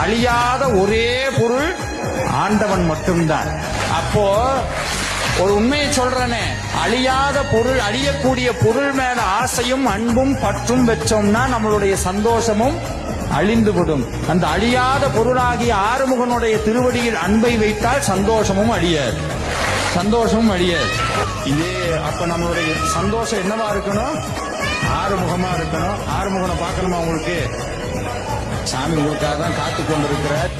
அழியாத ஒரே பொருள் ஆண்டவன் மட்டும்தான். அப்போ ஒரு உண்மையை சொல்றனே, அழியாத பொருள், அழியக்கூடிய பொருள் மேல ஆசையும் அன்பும் பற்றும் வச்சோம்னா நம்மளுடைய சந்தோஷமும் அழிந்துவிடும். அந்த அழியாத பொருளாகிய ஆறுமுகனுடைய திருவடியில் அன்பை வைத்தால் சந்தோஷமும் அழியாது, சந்தோஷமும் அழியாது. இதே அப்ப நம்மளுடைய சந்தோஷம் என்னவா இருக்கணும்? ஆறுமுகமா இருக்கணும். ஆறுமுகனை பார்க்கணுமா உங்களுக்கு? சாமி உங்களுக்காக தான் காத்து கொண்டிருக்கிறார்.